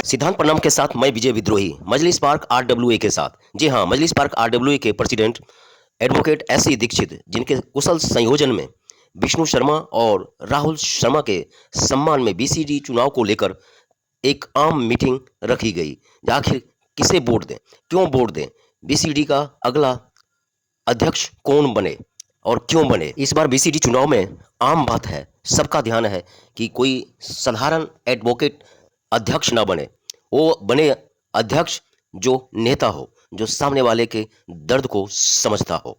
सिद्धांत प्रणाम के साथ मैं विजय विद्रोही मजलिस पार्क आरडब्ल्यूए के साथ। जी हाँ, मजलिस पार्क आरडब्ल्यूए के president advocate S C Dikshit, जिनके कुशल संयोजन में विष्णु शर्मा और राहुल शर्मा के सम्मान में बीसीडी चुनाव को लेकर एक आम मीटिंग रखी गई। आखिर किसे वोट दें, क्यों वोट दें, बीसीडी का अगला अध्यक्ष कौन बने और क्यों बने। इस बार बीसीडी चुनाव में आम बात है, सबका ध्यान है कि कोई साधारण एडवोकेट अध्यक्ष ना बने, वो बने अध्यक्ष जो नेता हो, जो सामने वाले के दर्द को समझता हो।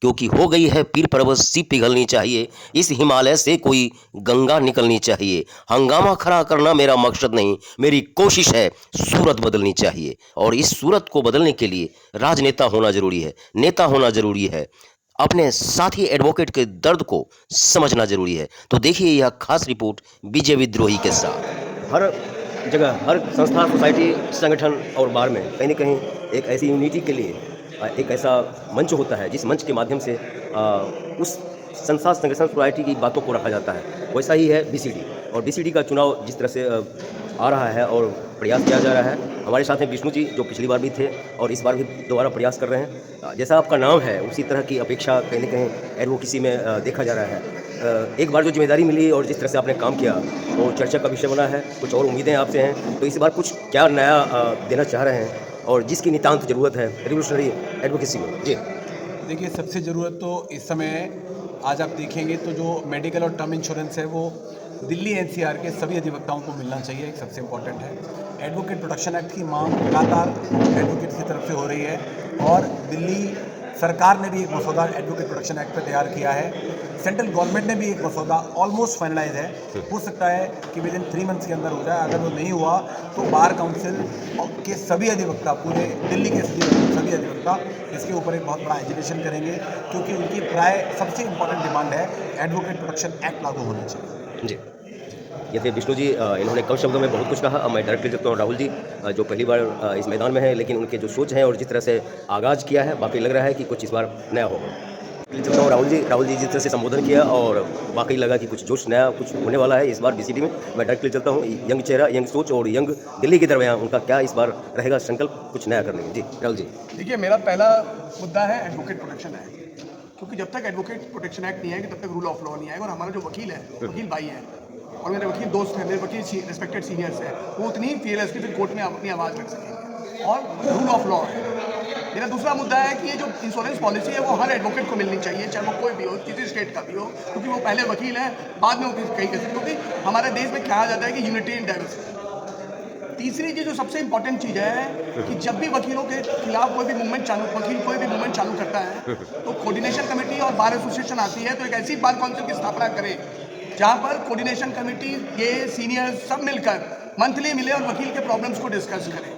क्योंकि हो गई है पीर पर्वत सी पिघलनी चाहिए, इस हिमालय से कोई गंगा निकलनी चाहिए। हंगामा खड़ा करना मेरा मकसद नहीं, मेरी कोशिश है सूरत बदलनी चाहिए। और इस सूरत को बदलने के लिए राजनेता होना जरूरी है, नेता होना जरूरी है, अपने साथी एडवोकेट के दर्द को समझना जरूरी है। तो देखिए यह खास रिपोर्ट विजय विद्रोही के साथ। हर जगह, हर संस्था, सोसाइटी, संगठन और बार में कहीं न कहीं एक ऐसी यूनिटी के लिए एक ऐसा मंच होता है जिस मंच के माध्यम से उस संस्था, संगठन, सोसाइटी की बातों को रखा जाता है। वैसा ही है बीसीडी। और बीसीडी का चुनाव जिस तरह से आ रहा है और प्रयास किया जा रहा है, हमारे साथ हैं विष्णु जी, जो पिछली बार भी थे और इस बार भी दोबारा प्रयास कर रहे हैं। जैसा आपका नाम है उसी तरह की अपेक्षा कहीं न कहीं एडवोकेसी में देखा जा रहा है। एक बार जो जिम्मेदारी मिली और जिस तरह से आपने काम किया वो चर्चा का विषय बना है। कुछ और उम्मीदें आपसे हैं, तो इस बार कुछ क्या नया देना चाह रहे हैं और जिसकी नितांत ज़रूरत है रिवोल्यूशनरी एडवोकेसी में? जी देखिए, सबसे ज़रूरत तो इस समय आज आप देखेंगे तो जो मेडिकल और टर्म इंश्योरेंस है वो दिल्ली एनसीआर के सभी अधिवक्ताओं को मिलना चाहिए, एक सबसे इम्पोर्टेंट है। एडवोकेट प्रोटेक्शन एक्ट की मांग लगातार एडवोकेट की तरफ से हो रही है और दिल्ली सरकार ने भी एक मसौदा एडवोकेट प्रोटेक्शन एक्ट पर तैयार किया है। सेंट्रल गवर्नमेंट ने भी एक मसौदा ऑलमोस्ट फाइनलाइज है, हो सकता है कि विद इन 3 मंथ्स के अंदर हो जाए। अगर वो नहीं हुआ तो बार काउंसिल के सभी अधिवक्ता, पूरे दिल्ली के सभी अधिवक्ता इसके ऊपर एक बहुत बड़ा एजुकेशन करेंगे, क्योंकि उनकी प्राय सबसे इम्पोर्टेंट डिमांड है एडवोकेट प्रोटेक्शन एक्ट लागू होना चाहिए। जी, ये थे विष्णु जी। इन्होंने कम शब्दों में बहुत कुछ कहा। अब मैं डायरेक्टली देखता हूँ राहुल जी, जो पहली बार इस मैदान में है, लेकिन उनके जो सोच है और जिस तरह से आगाज़ किया है, वाकई लग रहा है कि कुछ इस बार नया होगा। चलता हूँ राहुल जी जिस तरह से संबोधन किया और वाकई लगा कि कुछ जोश नया कुछ होने वाला है इस बार बीसीडी में। मैं डायरेक्टली चलता हूँ, यंग चेहरा, यंग सोच और यंग दिल्ली की दरमियान उनका क्या इस बार रहेगा संकल्प कुछ नया करने में? जी राहुल जी। देखिए, मेरा पहला मुद्दा है एडवोकेट प्रोटेक्शन एक्ट, क्योंकि जब तक एडवोकेट प्रोटेक्शन एक्ट नहीं आएगा तब तक रूल ऑफ लॉ नहीं आएगा। और हमारा जो वकील है, वकील भाई है और मेरे वकील दोस्त हैं, मेरे वकील रिस्पेक्टेड सीनियर्स हैं, वो उतनी ही fearless कि फिर कोर्ट में अपनी आवाज़ रख सकेंगे और रूल ऑफ लॉ है। मेरा दूसरा मुद्दा है कि ये जो इंश्योरेंस पॉलिसी है वो हर एडवोकेट को मिलनी चाहिए, चाहे वो कोई भी हो, किसी स्टेट का भी हो, क्योंकि वो पहले वकील है, बाद में वो कहीं कैसे, क्योंकि हमारे देश में कहा जाता है कि यूनिटी इन डाइवर्सिटी। तीसरी चीज़ जो सबसे इंपॉर्टेंट चीज़ है कि जब भी वकीलों के खिलाफ कोई भी मूवमेंट चालू करता है तो कोऑर्डिनेशन कमेटी और बार एसोसिएशन आती है, तो एक ऐसी बार काउंसिल की स्थापना करें जहाँ पर कोऑर्डिनेशन कमेटी, ये सीनियर सब मिलकर मंथली मिले और वकील के प्रॉब्लम्स को डिस्कस करें।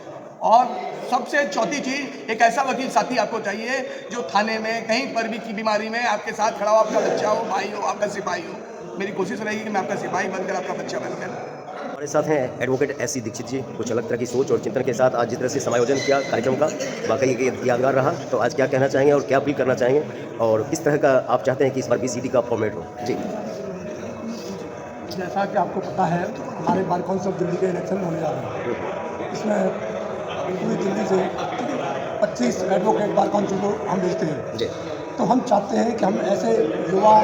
और सबसे चौथी चीज़, एक ऐसा वकील साथी आपको चाहिए जो थाने में कहीं पर भी की बीमारी में आपके साथ खड़ा हो, आपका बच्चा हो, भाई हो, आपका सिपाही हो। मेरी कोशिश रहेगी कि मैं आपका सिपाही बनकर, आपका बच्चा बनकर। हमारे साथ हैं एडवोकेट एस सी दीक्षित जी, कुछ अलग तरह की सोच और चिंतन के साथ आज जिस तरह से समायोजन किया कार्यक्रम का, वाकई ये यादगार रहा। तो आज क्या कहना चाहेंगे और क्या अपील करना चाहेंगे और किस तरह का आप चाहते हैं कि इस बार बीसीडी का फॉर्मेट हो? जी, जैसा कि आपको पता है, हमारे बार काउंसिल ऑफ दिल्ली के इलेक्शन होने जा रहे हैं। इसमें पूरी दिल्ली से 25 एडवोकेट बार काउंसिल को हम भेजते हैं। जी, तो हम चाहते हैं कि हम ऐसे युवा,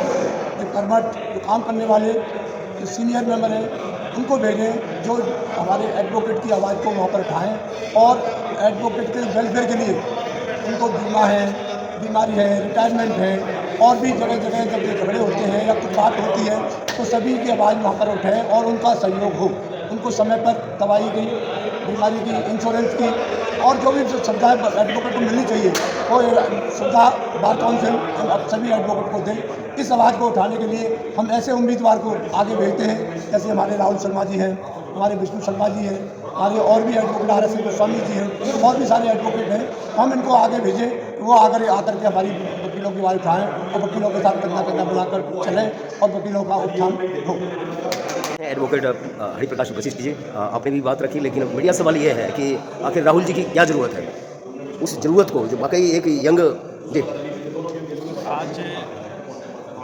जो कर्मठ, जो काम करने वाले, जो सीनियर मेंबर हैं, उनको भेजें जो हमारे एडवोकेट की आवाज़ को वहाँ पर उठाएँ और एडवोकेट के वेलफेयर के लिए, उनको बीमा है, बीमारी है, रिटायरमेंट है, और भी जगह जगह जब ये झगड़े होते हैं या कुछ बात होती है तो सभी की आवाज़ वहाँ पर उठाएँ और उनका सहयोग हो। उनको समय पर दवाई की, बीमारी की, इंश्योरेंस की और जो भी सुविधाएँ एडवोकेट को मिलनी चाहिए वो सुविधा बार काउंसिल हम सभी एडवोकेट को दें। इस आवाज़ को उठाने के लिए हम ऐसे उम्मीदवार को आगे भेजते हैं, जैसे हमारे राहुल शर्मा जी हैं, हमारे विष्णु शर्मा जी हैं, हमारे और भी एडवोकेट RS गोस्वामी जी हैं, और भी सारे एडवोकेट हैं। हम इनको आगे भेजें, वो आकर के हमारी वकीलों की आवाज़ उठाएँ और वकीलों के साथ कंधा मिलाकर चलें और वकीलों का उत्थान हो। एडवोकेट हरिप्रकाश वशिष्ठ जी, आपने भी बात रखी, लेकिन मीडिया सवाल ये है कि आखिर राहुल जी की क्या ज़रूरत है, उस ज़रूरत को जो वाकई एक यंग। जी, आज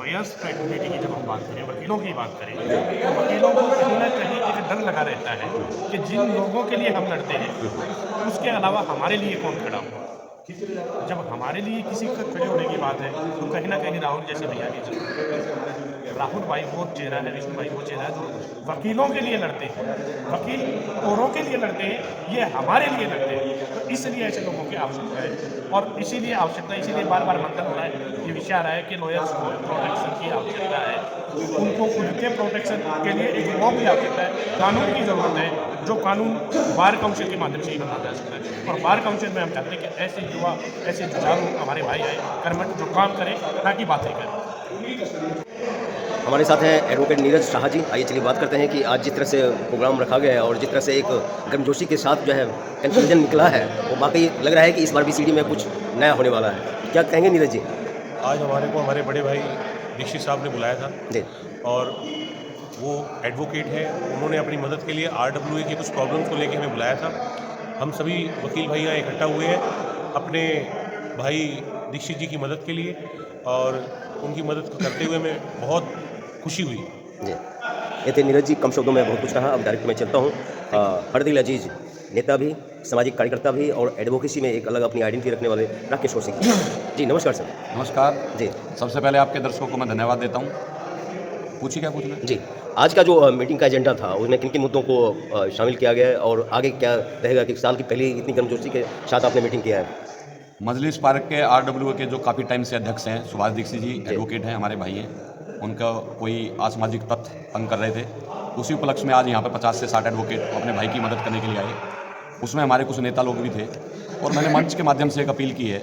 लॉयर्स फ्रेटर्निटी की जब हम बात करें, वकीलों की बात करें, तो वकीलों को कहीं ना कहीं एक डर लगा रहता है कि जिन लोगों के लिए हम लड़ते हैं उसके अलावा हमारे लिए कौन खड़ा हुआ। जब हमारे लिए किसी का खड़े होने की बात है तो कहीं ना कहीं राहुल जैसे भैया की जरूरत है। राहुल भाई वो चेहरा है, विष्णु भाई वो चेहरा है जो वकीलों के लिए लड़ते हैं, वकील औरों के लिए लड़ते हैं, ये हमारे लिए लड़ते हैं। तो इसलिए ऐसे लोगों की आवश्यकता है और इसीलिए बार बार मंथन हो रहा है, ये विषय आ रहा है कि लॉयर्स को प्रोटेक्शन की आवश्यकता है, उनको खुद के प्रोटेक्शन के लिए एक लॉ की आवश्यकता है, कानून की ज़रूरत है, जो कानून बार काउंसिल के माध्यम से ही बनाया जा सकता है। और बार काउंसिल में हम चाहते हैं कि ऐसे युवा, ऐसे जुझारू हमारे भाई आए, कर्मठ जो काम करें, ना कि बातें करें। हमारे साथ हैं एडवोकेट नीरज शाह जी। आइए चलिए बात करते हैं कि आज जिस तरह से प्रोग्राम रखा गया है और जिस तरह से एक गर्मजोशी के साथ जो है कंक्लूजन निकला है, वो वाकई लग रहा है कि इस बार बीसीडी में कुछ नया होने वाला है। क्या कहेंगे नीरज जी? आज हमारे को हमारे बड़े भाई दीक्षित साहब ने बुलाया था जी, और वो एडवोकेट है, उन्होंने अपनी मदद के लिए RWA की कुछ प्रॉब्लम्स को लेकर हमें बुलाया था। हम सभी वकील भाई यहाँ इकट्ठा हुए हैं अपने भाई दीक्षित जी की मदद के लिए, और उनकी मदद करते हुए हमें बहुत खुशी हुई। जी, ये थे नीरज जी। कम शब्दों में बहुत कुछ कहा, अब डायरेक्ट मैं चलता हूँ। हरदिल अजीज, नेता भी, सामाजिक कार्यकर्ता भी और एडवोकेसी में एक अलग अपनी आइडेंटिटी रखने वाले राकेश कौशिक जी, नमस्कार सर। नमस्कार जी सबसे पहले आपके दर्शकों को मैं धन्यवाद देता हूँ। पूछिए क्या पूछना है? जी, आज का जो मीटिंग का एजेंडा था उसमें किन किन मुद्दों को शामिल किया गया है और आगे क्या रहेगा कि साल की पहली इतनी गर्मजोशी के साथ आपने मीटिंग किया है? मजलिस पार्क के RWA के जो काफ़ी टाइम से अध्यक्ष हैं सुभाष दीक्षित जी एडवोकेट हैं, हमारे भाई हैं, उनका कोई असामाजिक तत्व तंग कर रहे थे। उसी उपलक्ष्य में आज यहाँ पर 50 से 60 एडवोकेट अपने भाई की मदद करने के लिए आए। उसमें हमारे कुछ नेता लोग भी थे और मैंने मंच के माध्यम से एक अपील की है,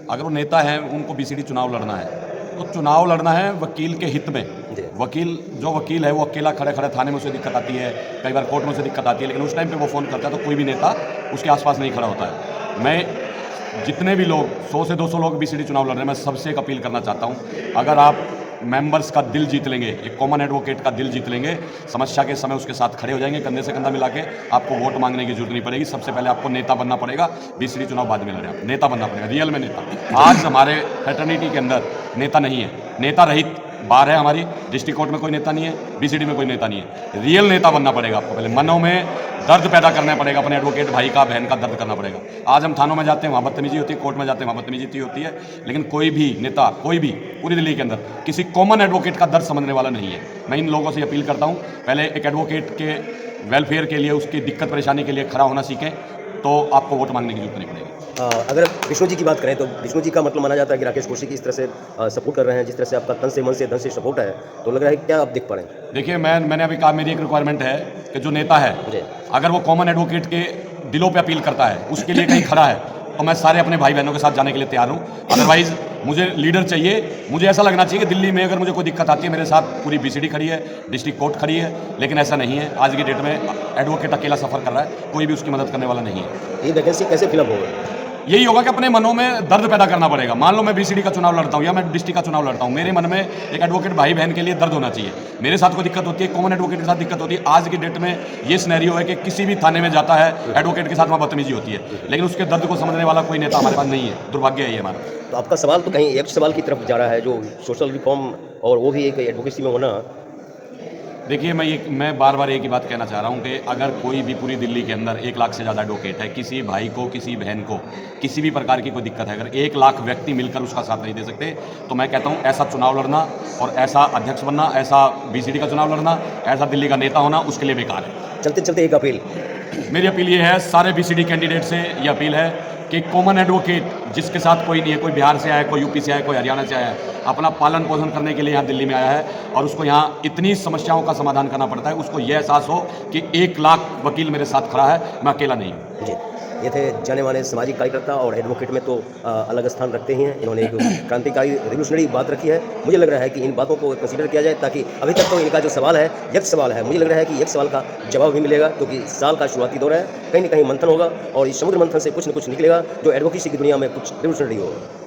अगर वो नेता हैं उनको BCD चुनाव लड़ना है तो चुनाव लड़ना है वकील के हित में। जो वकील है वो अकेला खड़े खड़े थाने में उसे दिक्कत आती है, कई बार कोर्ट में उसे दिक्कत आती है, लेकिन उस टाइम पे वो फ़ोन करता है तो कोई भी नेता उसके आसपास नहीं खड़ा होता है। मैं जितने भी लोग 100 से 200 लोग BCD चुनाव लड़ रहे हैं, मैं सबसे एक अपील करना चाहता हूँ, अगर आप मेंबर्स का दिल जीत लेंगे, एक कॉमन एडवोकेट का दिल जीत लेंगे, समस्या के समय उसके साथ खड़े हो जाएंगे, कंधे से कंधा मिला के, आपको वोट मांगने की जरूरत नहीं पड़ेगी। सबसे पहले आपको नेता बनना पड़ेगा। BCD चुनाव बाद में लड़े, आप नेता बनना पड़ेगा, रियल में नेता। आज हमारे फ्रेटर्निटी के अंदर नेता नहीं है, नेता रहित बार है हमारी, डिस्ट्रिक्ट कोर्ट में कोई नेता नहीं है, BCD में कोई नेता नहीं है। रियल नेता बनना पड़ेगा आपको, पहले मनों में दर्द पैदा करना पड़ेगा, अपने एडवोकेट भाई का, बहन का दर्द करना पड़ेगा। आज हम थानों में जाते हैं वहाँ बदतमीजी होती है, कोर्ट में जाते हैं वहाँ बदतमीजी होती है, लेकिन कोई भी नेता, कोई भी पूरी दिल्ली के अंदर किसी कॉमन एडवोकेट का दर्द समझने वाला नहीं है। मैं इन लोगों से अपील करता हूँ, पहले एक एडवोकेट के वेलफेयर के लिए, उसकी दिक्कत परेशानी के लिए खड़ा होना सीखें, तो आपको वोट मांगने की जरूरत नहीं पड़ेगी। अगर विष्णु जी की बात करें तो विष्णु जी का मतलब माना जाता है कि राकेश कौशिक इस तरह से सपोर्ट कर रहे हैं, जिस तरह से आपका तन से मन से धन से सपोर्ट है, तो लग रहा है क्या आप देख पा रहे हैं? देखिए, मैंने अभी कहा, मेरी एक रिक्वायरमेंट है कि जो नेता है अगर वो कॉमन एडवोकेट के दिलों पे अपील करता है, उसके लिए कहीं खड़ा है, तो मैं सारे अपने भाई बहनों के साथ जाने के लिए तैयार हूँ। अदरवाइज मुझे लीडर चाहिए। मुझे ऐसा लगना चाहिए कि दिल्ली में अगर मुझे कोई दिक्कत आती है, मेरे साथ पूरी BCD खड़ी है, डिस्ट्रिक्ट कोर्ट खड़ी है, लेकिन ऐसा नहीं है। आज की डेट में एडवोकेट अकेला सफ़र कर रहा है, कोई भी उसकी मदद करने वाला नहीं है। ये वैकेंसी कैसे फिलअप होगा? यही होगा कि अपने मनों में दर्द पैदा करना पड़ेगा। मान लो मैं BCD का चुनाव लड़ता हूँ या मैं डिस्ट्रिक्ट का चुनाव लड़ता हूँ, मेरे मन में एक एडवोकेट भाई बहन के लिए दर्द होना चाहिए। मेरे साथ कोई दिक्कत होती है, कॉमन एडवोकेट के साथ दिक्कत होती है। आज की डेट में ये सिनेरियो है कि किसी भी थाने में जाता है, एडवोकेट के साथ वहाँ बदतमीजी होती है, लेकिन उसके दर्द को समझने वाला कोई नेता हमारे पास नहीं है। दुर्भाग्य है ये हमारा। तो आपका सवाल तो कहीं एक सवाल की तरफ जा रहा है, जो सोशल रिफॉर्म और वो भी एक एडवोकेसी में होना। देखिए, मैं बार बार एक ही बात कहना चाह रहा हूँ कि अगर कोई भी पूरी दिल्ली के अंदर 1 लाख से ज़्यादा एडवोकेट है, किसी भाई को, किसी बहन को किसी भी प्रकार की कोई दिक्कत है, अगर 1 लाख व्यक्ति मिलकर उसका साथ नहीं दे सकते, तो मैं कहता हूँ ऐसा चुनाव लड़ना और ऐसा अध्यक्ष बनना, ऐसा BCD का चुनाव लड़ना, ऐसा दिल्ली का नेता होना, उसके लिए बेकार है। चलते चलते एक अपील, मेरी अपील ये है, सारे BCD कैंडिडेट से ये अपील है कि कॉमन एडवोकेट जिसके साथ कोई नहीं है, कोई बिहार से आया है, कोई UP से आया है, कोई हरियाणा से आया है, अपना पालन पोषण करने के लिए यहाँ दिल्ली में आया है और उसको यहाँ इतनी समस्याओं का समाधान करना पड़ता है, उसको ये एहसास हो कि 1 लाख वकील मेरे साथ खड़ा है, मैं अकेला नहीं हूँ। जी, ये थे जाने माने सामाजिक कार्यकर्ता और एडवोकेट में तो अलग स्थान रखते ही हैं। इन्होंने एक क्रांतिकारी रिवोल्यूशनरी बात रखी है। मुझे लग रहा है कि इन बातों को कंसीडर किया जाए, ताकि अभी तक तो इनका जो सवाल है एक सवाल है, मुझे लग रहा है कि एक सवाल का जवाब भी मिलेगा, क्योंकि साल का शुरुआती दौर है, कहीं ना कहीं मंथन होगा और इस समुद्र मंथन से कुछ न कुछ निकलेगा जो एडवोकेसी की दुनिया में कुछ रिवोल्यूशनरी होगा।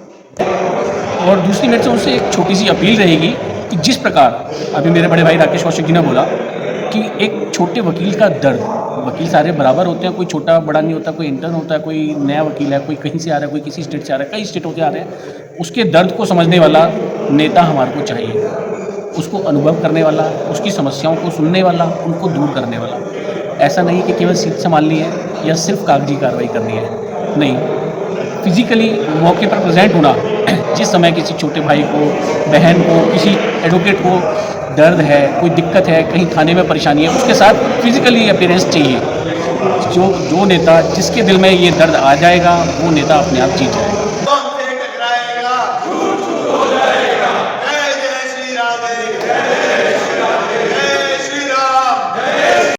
और दूसरी मेरे से उनसे एक छोटी सी अपील रहेगी कि जिस प्रकार अभी मेरे बड़े भाई राकेश कौशिक जी ने बोला कि एक छोटे वकील का दर्द वकील सारे बराबर होते हैं, कोई छोटा बड़ा नहीं होता, कोई इंटर्न होता है, कोई नया वकील है, कोई कहीं से आ रहा है, कोई किसी स्टेट से आ रहा है, कई स्टेटों से आ रहे हैं। उसके दर्द को समझने वाला नेता हमारे को चाहिए, उसको अनुभव करने वाला, उसकी समस्याओं को सुनने वाला, उनको दूर करने वाला। ऐसा नहीं कि केवल सीट संभालनी है या सिर्फ कागजी कार्रवाई करनी है, नहीं, फिजिकली मौके पर प्रेजेंट होना। जिस समय किसी छोटे भाई को, बहन को, किसी एडवोकेट को दर्द है, कोई दिक्कत है, कहीं थाने में परेशानी है, उसके साथ फिजिकली अपीयरेंस चाहिए। जो नेता जिसके दिल में ये दर्द आ जाएगा वो नेता अपने आप जीत जाएगा।